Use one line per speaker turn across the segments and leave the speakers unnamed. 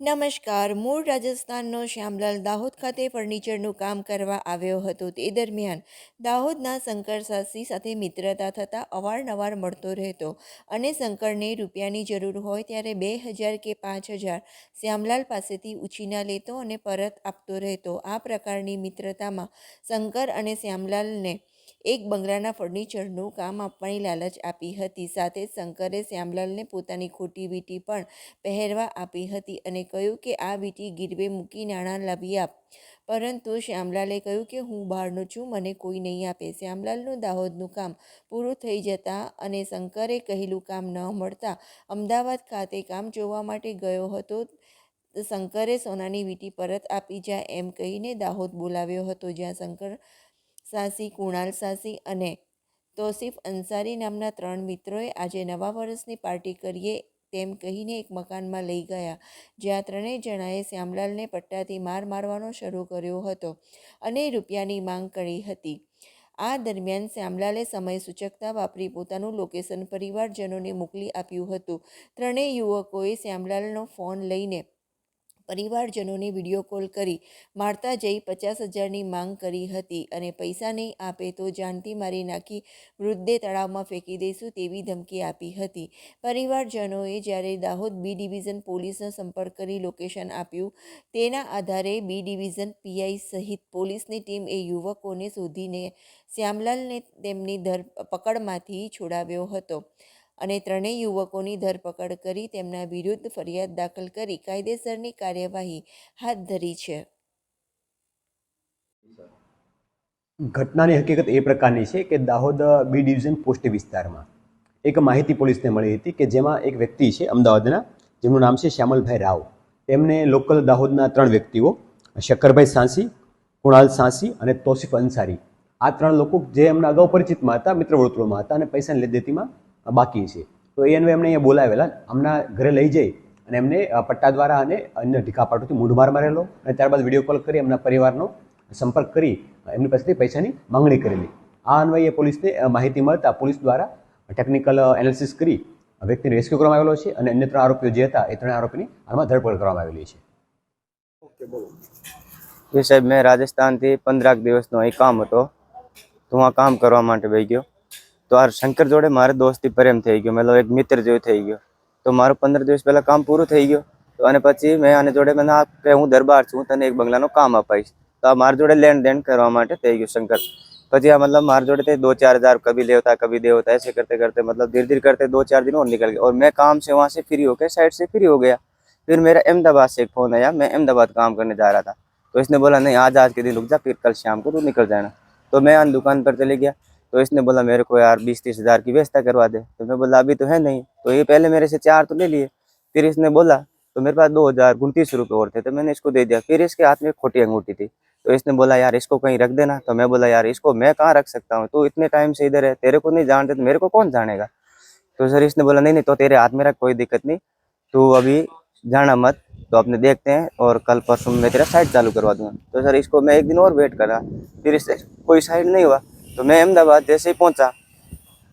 નમસ્કાર. મૂળ રાજસ્થાનનો શ્યામલાલ દાહોદ ખાતે ફર્નિચરનું કામ કરવા આવ્યો હતો. તે દરમિયાન દાહોદના શંકર સાસી સાથે મિત્રતા થતાં અવારનવાર મળતો રહેતો અને શંકરને રૂપિયાની જરૂર હોય ત્યારે 2000 કે 5000 શ્યામલાલ પાસેથી ઉછીના લેતો અને પરત આપતો રહેતો. આ પ્રકારની મિત્રતામાં શંકર અને શ્યામલાલને એક બંગલાના ફર્નિચરનું કામ આપવાની લાલચ આપી હતી. સાથે જ શંકરે શ્યામલાલને પોતાની ખોટી વીંટી પણ પહેરવા આપી હતી અને કહ્યું કે આ વીંટી ગીરવે મૂકી નાણાં લાવી આપ. પરંતુ શ્યામલાલે કહ્યું કે હું બહારનો છું, મને કોઈ નહીં આપે. શ્યામલાલનું દાહોદનું કામ પૂરું થઈ જતાં અને શંકરે કહેલું કામ ન મળતા અમદાવાદ ખાતે કામ જોવા માટે ગયો હતો. શંકરે સોનાની વીંટી પરત આપી જાય એમ કહીને દાહોદ બોલાવ્યો હતો, જ્યાં શંકર સાસી, કુણાલ સાસી અને તોસીફ અંસારી નામના 3 મિત્રોએ આજે નવા વર્ષની પાર્ટી કરીએ તેમ કહીને એક મકાનમાં લઈ ગયા, જ્યાં ત્રણેય જણાએ શ્યામલાલને પટ્ટાથી મારવાનો શરૂ કર્યો હતો અને રૂપિયાની માંગ કરી હતી. આ દરમિયાન શ્યામલાલે સમય સૂચકતા વાપરી પોતાનું લોકેશન પરિવારજનોને મોકલી આપ્યું હતું. ત્રણેય યુવકોએ શ્યામલાલનો ફોન લઈને પરિવારજનોને વિડીયો કોલ કરી મારતા જઈ 50,000ની માંગ કરી હતી અને પૈસા નહીં આપે તો જાનથી મારી નાખી મૃતદેહ તળાવમાં ફેંકી દઈશું તેવી ધમકી આપી હતી. પરિવારજનોએ જ્યારે દાહોદ બી ડિવિઝન પોલીસનો સંપર્ક કરી લોકેશન આપ્યું, તેના આધારે બી ડિવિઝન પીઆઈ સહિત પોલીસની ટીમ એ યુવકોને શોધીને શ્યામલાલને તેમની ધરપકડમાંથી છોડાવ્યો હતો અને ત્રણેય યુવકોની ધરપકડ કરી તેમના વિરુદ્ધ ફરિયાદ દાખલ કરી કાયદેસરની કાર્યવાહી હાથ ધરી છે.
ઘટનાની હકીકત એ પ્રકારની છે કે દાહોદ બી ડિવિઝન પોસ્ટ વિસ્તારમાં એક માહિતી પોલીસને મળી હતી કે જેમાં એક વ્યક્તિ છે અમદાવાદના, જેમનું નામ છે શ્યામલભાઈ રાવ. તેમને લોકલ દાહોદના 3 વ્યક્તિઓ શક્કરભાઈ સાંસી, કુણાલ સાંસી અને તોસીફ અંસારી, આ 3 લોકો જે એમના અગાઉ પરિચિતમાં હતા, મિત્ર વર્તુળમાં હતા અને પૈસાની લેદેતીમાં બાકી છે. તો એ અન્વયે એમને અહીંયા બોલાવેલા, આમના ઘરે લઈ જઈ અને એમને પટ્ટા દ્વારા અને અન્ય ઢીકાપાટોથી મૂંઢમાર મારેલો અને ત્યારબાદ વિડીયો કોલ કરી એમના પરિવારનો સંપર્ક કરી એમની પાસેથી પૈસાની માંગણી કરેલી. આ અન્વયે પોલીસને માહિતી મળતા પોલીસ દ્વારા ટેકનિકલ એનાલિસિસ કરી વ્યક્તિને રેસ્ક્યુ કરવામાં આવેલો છે અને અન્ય 3 આરોપીઓ જે હતા એ 3 આરોપીની હાલમાં ધરપકડ કરવામાં આવેલી છે.
ये साहब मैं राजस्थान थी 15 દિવસનો અહીં કામ હતો, તો હું કામ કરવા માટે બેસી ગયો. તો આ શંકર જોડે મારે દોસ્તી પ્રેમ થઈ ગયો, મતલબ એક મિત્ર જેવું થઈ ગયો. તો મારું 15 દિવસ પહેલા કામ પૂરું થઈ ગયું. તો અને પછી મેં આને જોડે મને કે હું દરબાર છું, તને એક બંગલાનો કામ અપાઈશ. તો આ મારા જોડે લેણ દેણ કરવા માટે થઈ ગયો શંકર. પછી આ मतलब मार जोड़े थे 2-4 हज़ार कभी ले होता है कभी दे होता है, ऐसे करते करते मतलब धीरे धीरे करते 2-4 दिन और निकल गए और मैं काम से वहाँ से फ्री होकर साइड से फ्री हो गया. फिर मेरा अहमदाबाद से एक फ़ोन आया, मैं अहमदाबाद काम करने जा रहा था. तो इसने बोला नहीं आज के दिन रुक जा, फिर कल शाम को तू निकल जाना. तो मैं अन दुकान पर चले गया. तो इसने बोला मेरे को यार 20-30 हज़ार की व्यवस्था करवा दे. तो मैं बोला अभी तो है नहीं. तो ये पहले मेरे से 4 तो ले लिए. फिर इसने बोला तो मेरे पास 2,029 रुपये और थे, तो मैंने इसको दे दिया. फिर इसके हाथ में खोटी अंगूठी थी. तो इसने बोला यार इसको कहीं रख देना. तो मैं बोला यार इसको मैं कहाँ रख सकता हूँ, तू इतने टाइम से इधर है, तेरे को नहीं जानते तो मेरे को कौन जानेगा. तो सर इसने बोला नहीं नहीं तो तेरे हाथ में रख, कोई दिक्कत नहीं, तू अभी जाना मत, तो अपने देखते हैं और कल परसों मैं तेरा साइड चालू करवा दूंगा. तो सर इसको मैं एक दिन और वेट करा, फिर इससे कोई साइड नहीं हुआ. तो मैं अहमदाबाद जैसे ही पहुंचा,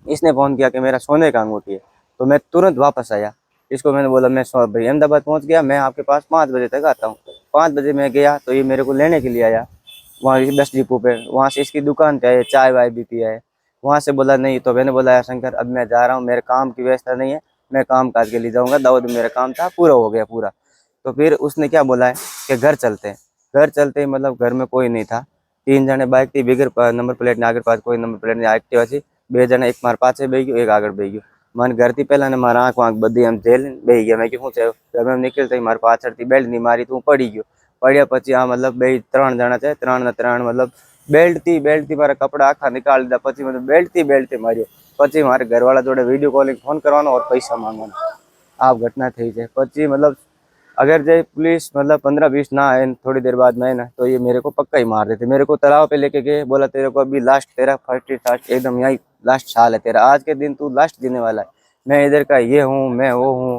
इसने फ़ोन किया कि मेरा सोने का अंगूठी है. तो मैं तुरंत वापस आया. इसको मैंने बोला मैं भाई अहमदाबाद पहुंच गया, मैं आपके पास 5 बजे तक आता हूँ. 5 बजे मैं गया तो ये मेरे को लेने के लिए आया वहाँ 10 डिपो पे. वहाँ से इसकी दुकान पे आए, चाय वाय भी पिया है. वहाँ से बोला नहीं. तो मैंने बोला यार शंकर अब मैं जा रहा हूँ, मेरे काम की व्यवस्था नहीं है, मैं काम काज के लिए जाऊँगा, दाऊद मेरा काम था पूरा हो गया पूरा. तो फिर उसने क्या बोला है कि घर चलते हैं. घर चलते ही मतलब घर में कोई नहीं था. 3 जने बाइक थी, बिगर नंबर प्लेट ने, आगे पास कोई नंबर प्लेट नहीं, एक्टिवा थी. 2 जने, एक मार पाछे बेही गयो, एक आगे बेही गयो. મને ઘરથી પહેલા ને મારા આંખ વાંખ બધી આમ જેલ બેહી ગયા. મેં કીધું શું છે, અમે નીકળતા મારા પાછળથી બેલ્ટ ની મારી તો હું પડી ગયો. પડ્યા પછી આ મતલબ 3 જણા છે, 3 મતલબ બેલ્ટથી મારા કપડા આખા નીકાળી દીધા. પછી મને બેલ્ટથી માર્યો. પછી મારે ઘરવાળા જોડે વિડીયો કોલિંગ ફોન કરવાનો और પૈસા માંગવાનો. આ ઘટના થઈ છે. પછી मतलब अगर जो पुलिस मतलब 15-20 ना आए थोड़ी देर बाद में ना, तो ये मेरे को पक्का ही मार देते. मेरे को तालाब पे लेके गए, बोला तेरे को अभी लास्ट तेरा फर्स्ट एकदम यही लास्ट साल है तेरा, आज के दिन तू लास्ट जीने वाला है. मैं इधर का ये हूँ, मैं वो हूँ,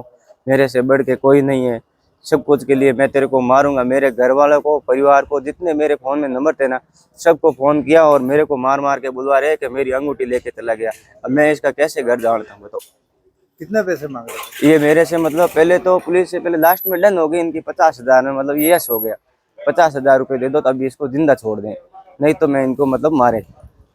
मेरे से बढ़ के कोई नहीं है, सब कुछ के लिए मैं तेरे को मारूंगा. मेरे घर वालों को, परिवार को, जितने मेरे फ़ोन में नंबर थे ना, सबको फ़ोन किया और मेरे को मार मार के बुलवा रहे कि मेरी अंगूठी लेके चला गया. अब मैं इसका कैसे घर जानता हूँ बताओ.
कितने पैसे मांग रहे थे?
ये मेरे से मतलब पहले तो पुलिस से पहले लास्ट में डन हो गई इनकी 50,000 में, मतलब यस हो गया 50,000 रुपये दे दो तब इसको जिंदा छोड़ दें, नहीं तो मैं इनको मतलब मारे।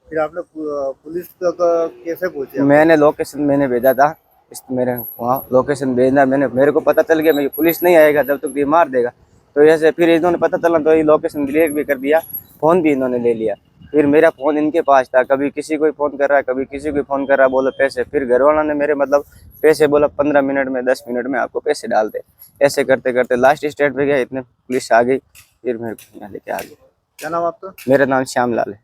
फिर आपने पुलिस तक कैसे पहुंचे?
मैंने लोकेशन मैंने भेजा था, इस मेरे वहाँ लोकेशन भेजना मैंने, मेरे को पता चल गया मैं पुलिस नहीं आएगा जब तक ये मार देगा, तो ऐसे फिर इन्होंने पता चला तो ये लोकेशन डिलीट भी कर दिया, फ़ोन भी इन्होंने ले लिया। फिर मेरा फ़ोन इनके पास था, कभी किसी को फ़ोन कर रहा है कभी किसी को फ़ोन कर रहा है, बोलो पैसे, फिर घर वालों ने मेरे मतलब पैसे बोला 15 मिनट में 10 मिनट में आपको पैसे डाल दे। ऐसे करते करते लास्ट स्टेज पे गया, इतने पुलिस आ गई, फिर मेरे को यहाँ लेके आ गई।
क्या नाम आपका?
मेरा नाम श्यामलाल है।